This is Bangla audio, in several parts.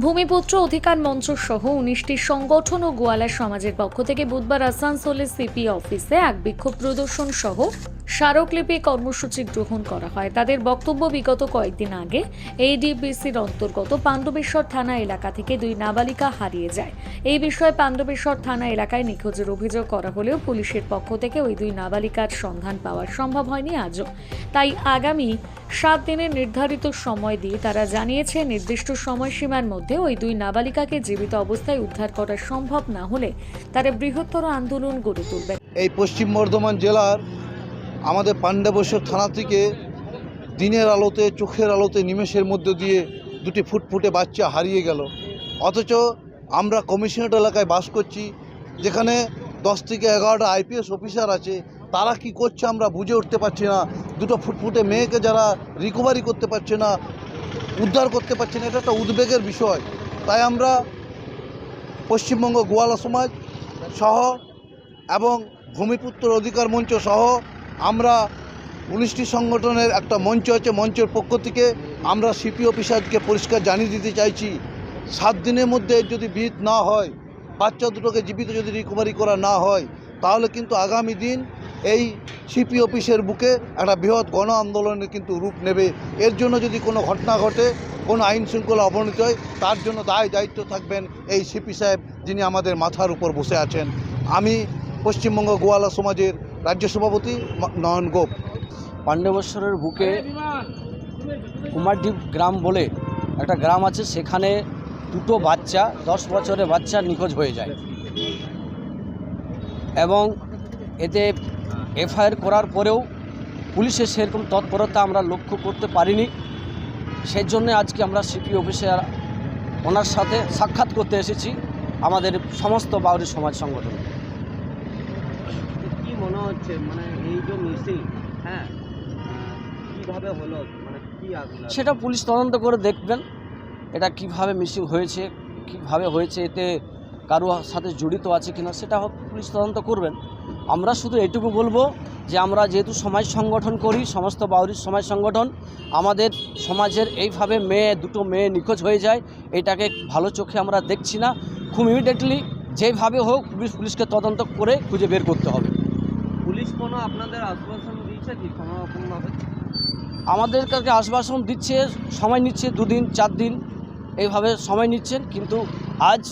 ভূমিপুত্র অধিকার মঞ্চ সহ 19টি সংগঠন ও গোয়ালা সমাজের পক্ষ থেকে বুধবার আসানসোলের সিপি অফিসে এক বিক্ষোভ প্রদর্শন সহ স্মারকলিপি কর্মসূচি গ্রহণ করা হয়। তাদের বক্তব্য, বিগত কয়েকদিন আগে এডিবিসির অন্তর্গত পাণ্ডবেশ্বর থানা এলাকা থেকে দুই নাবালিকা হারিয়ে যায়। এই বিষয়ে পাণ্ডবেশ্বর থানা এলাকায় নিখোঁজের অভিযোগ করা হলেও পুলিশের পক্ষ থেকে ওই দুই নাবালিকার সন্ধান পাওয়া সম্ভব হয়নি আজও। তাই আগামী 7 দিনের নির্ধারিত সময় দিয়ে তারা জানিয়েছে, নির্দিষ্ট সময়সীমার মধ্যে ওই দুই নাবালিকাকে জীবিত অবস্থায় উদ্ধার করা সম্ভব না হলে তারা বৃহত্তর আন্দোলন গড়ে তুলবে। এই পশ্চিম বর্ধমান জেলার আমাদের পাণ্ডবেশ্বর থানা থেকে দিনের আলোতে, চোখের আলোতে, নিমেষের মধ্য দিয়ে দুটি ফুটফুটে বাচ্চা হারিয়ে গেল। অথচ আমরা কমিশনারেট এলাকায় বাস করছি, যেখানে 10 থেকে 11টা আইপিএস অফিসার আছে। তারা কি করছে আমরা বুঝে উঠতে পারছি না। দুটো ফুটফুটে মেয়েকে যারা রিকভারি করতে পারছে না, উদ্ধার করতে পারছে না, এটা একটা উদ্বেগের বিষয়। তাই আমরা পশ্চিমবঙ্গ গোয়ালা সমাজ সহ এবং ভূমিপুত্র অধিকার মঞ্চ সহ আমরা 19টি সংগঠনের একটা মঞ্চ আছে, মঞ্চের পক্ষ থেকে আমরা সিপি অফিসারকে পরিষ্কার জানিয়ে দিতে চাইছি, 7 দিনের মধ্যে যদি বিহিত না হয়, বাচ্চা দুটোকে জীবিত যদি রিকভারি করা না হয়, তাহলে কিন্তু আগামী দিন এই সিপি অফিসের বুকে একটা বৃহৎ গণ আন্দোলনের কিন্তু রূপ নেবে। এর জন্য যদি কোনো ঘটনা ঘটে, কোনো আইন শৃঙ্খলা অবনতি হয়, তার জন্য দায়িত্ব থাকবেন এই সিপি সাহেব, যিনি আমাদের মাথার উপর বসে আছেন। আমি পশ্চিমবঙ্গ গোয়ালা সমাজের রাজ্য সভাপতি নয়ন গোপ। পাণ্ডবেশ্বরের বুকে কুমারদ্বীপ গ্রাম বলে একটা গ্রাম আছে, সেখানে দুটো বাচ্চা, 10 বছরের বাচ্চা নিখোঁজ হয়ে যায় এবং এতে এফআইআর করার পরেও পুলিশের সেরকম তৎপরতা আমরা লক্ষ্য করতে পারিনি। সেই জন্যে আজকে আমরা সিপি অফিসে ওনার সাথে সাক্ষাৎ করতে এসেছি, আমাদের সমস্ত বাউরি সমাজ সংগঠন। কি মনে হচ্ছে, মানে এই যে মিসিং, হ্যাঁ, কিভাবে হলো, মানে কি সেটা পুলিশ তদন্ত করে দেখবেন, এটা কিভাবে মিসিং হয়েছে, কিভাবে হয়েছে, এতে কারো সাথে জড়িত আছে কিনা সেটা পুলিশ তদন্ত করবেন। আমরা শুধু এইটুকু বলবো যে আমরা যেহেতু সমাজ সংগঠন করি, সমস্ত বাউরি সমাজ সংগঠন, আমাদের সমাজের এইভাবে দুটো মেয়ে নিখোঁজ হয়ে যায়, এটাকে ভালো চোখে আমরা দেখছি না। খুব ইমিডিয়েটলি যেভাবে হোক পুলিশকে তদন্ত করে খুঁজে বের করতে হবে। পুলিশ কোনো আপনাদের আশ্বাসন দিয়েছে কি কোনোরকমভাবে? আমাদের কাছে আশ্বাসন দিচ্ছে, সময় নিচ্ছে 2 দিন 4 দিন এইভাবে সময় নিচ্ছেন, কিন্তু আজ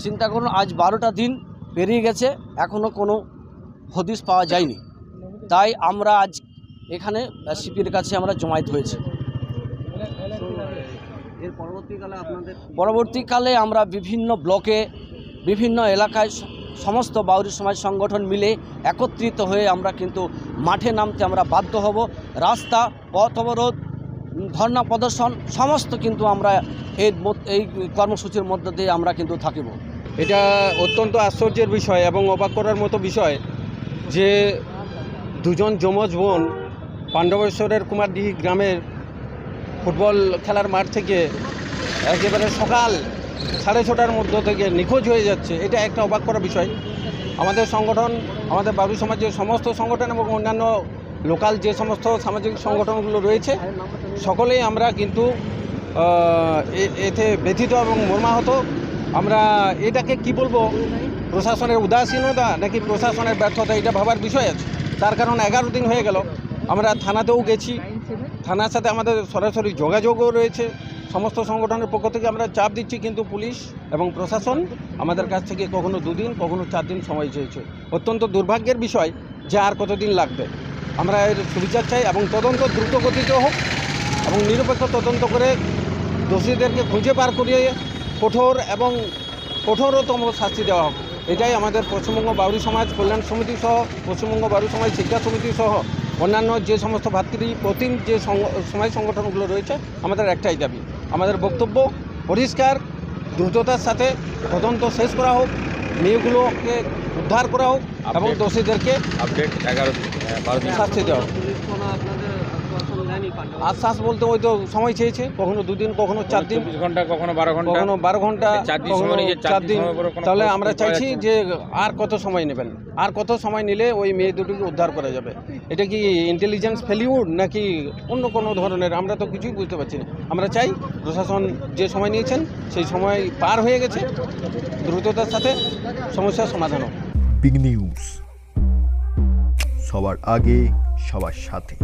চিন্তা করুন, আজ 12টা দিন পেরিয়ে গেছে, এখনও কোনো হদিশ পাওয়া যায়নি। তাই আমরা আজ এখানে সিপির কাছে আমরা জমায়েত হয়েছি। এর পরবর্তীকালে আমরা বিভিন্ন ব্লকে, বিভিন্ন এলাকায় সমস্ত বাউরি সমাজ সংগঠন মিলে একত্রিত হয়ে আমরা কিন্তু মাঠে নামতে আমরা বাধ্য হব। রাস্তা, পথ অবরোধ, ধর্ণা প্রদর্শন সমস্ত কিন্তু আমরা এই কর্মসূচির মধ্য দিয়ে আমরা কিন্তু থাকিব। এটা অত্যন্ত আশ্চর্যের বিষয় এবং অবাক করার মতো বিষয় যে দুজন যমজ বোন পাণ্ডবেশ্বরের কুমারডিহি গ্রামের ফুটবল খেলার মাঠ থেকে একেবারে সকাল 6:30টার মধ্য থেকে নিখোঁজ হয়ে যাচ্ছে। এটা একটা অবাক করা বিষয়। আমাদের সংগঠন, আমাদের বাউরি সমাজের সমস্ত সংগঠন এবং অন্যান্য লোকাল যে সমস্ত সামাজিক সংগঠনগুলো রয়েছে, সকলেই আমরা কিন্তু এতে ব্যথিত এবং মর্মাহত। আমরা এটাকে কি বলবো, প্রশাসনের উদাসীনতা নাকি প্রশাসনের ব্যর্থতা, এটা ভাবার বিষয় আছে। তার কারণ 11 দিন হয়ে গেল, আমরা থানাতেও গেছি, থানার সাথে আমাদের সরাসরি যোগাযোগও রয়েছে। সমস্ত সংগঠনের পক্ষ থেকে আমরা চাপ দিচ্ছি, কিন্তু পুলিশ এবং প্রশাসন আমাদের কাছ থেকে কখনো 2 দিন, কখনো 4 দিন সময় চেয়েছে। অত্যন্ত দুর্ভাগ্যের বিষয় যে আর কতদিন লাগবে। আমরা এর সুবিচার চাই এবং তদন্ত দ্রুত গতিতে হোক এবং নিরপেক্ষ তদন্ত করে দোষীদেরকে খুঁজে বার করিয়ে কঠোর এবং কঠোরতম শাস্তি দেওয়া হোক। এটাই আমাদের পশ্চিমবঙ্গ বাউরি সমাজ কল্যাণ সমিতি সহ পশ্চিমবঙ্গ বাউরি সমাজ শিক্ষা সমিতি সহ অন্যান্য যে সমস্ত ভাতৃপ্রতিম যে সমাজ সংগঠনগুলো রয়েছে, আমাদের একটাই দাবি, আমাদের বক্তব্য পরিষ্কার, দ্রুততার সাথে তদন্ত শেষ করা হোক, মেয়েগুলোকে উদ্ধার করা হোক এবং দোষীদেরকে শাস্তি দেওয়া হোক। পুলিশ কোনো আপনাদের আশ্বাসন দেয়নি? আশ্বাস বলতে ওই তো সময় চেয়েছে, কখনো 2 দিন, কখনো 4 দিন, 24 ঘন্টা, কখনো 12 ঘন্টা, কখনো 12 ঘন্টা, 4 দিন কখনো সময় নিয়ে 4 দিন। সময় পরে কোনো তাহলে খোঁজ আমরা পাওয়া চাইছি যাচ্ছে না। যে আর কত সময় নেবেন, আর কত সময় নিলে ওই মেয়ে দুটিকে উদ্ধার করা যাবে? এটা কি ইন্টেলিজেন্স ফেলিউর নাকি অন্য কোনো ধরনের, আমরা তো কিছুই বুঝতে পারছি না। আমরা চাই প্রশাসন যে সময় নিয়েছেন সেই সময় পার হয়ে গেছে, দ্রুততার সাথে সমস্যার সমাধান হোক। বিগ নিউজ, সবার আগে সবার সাথে।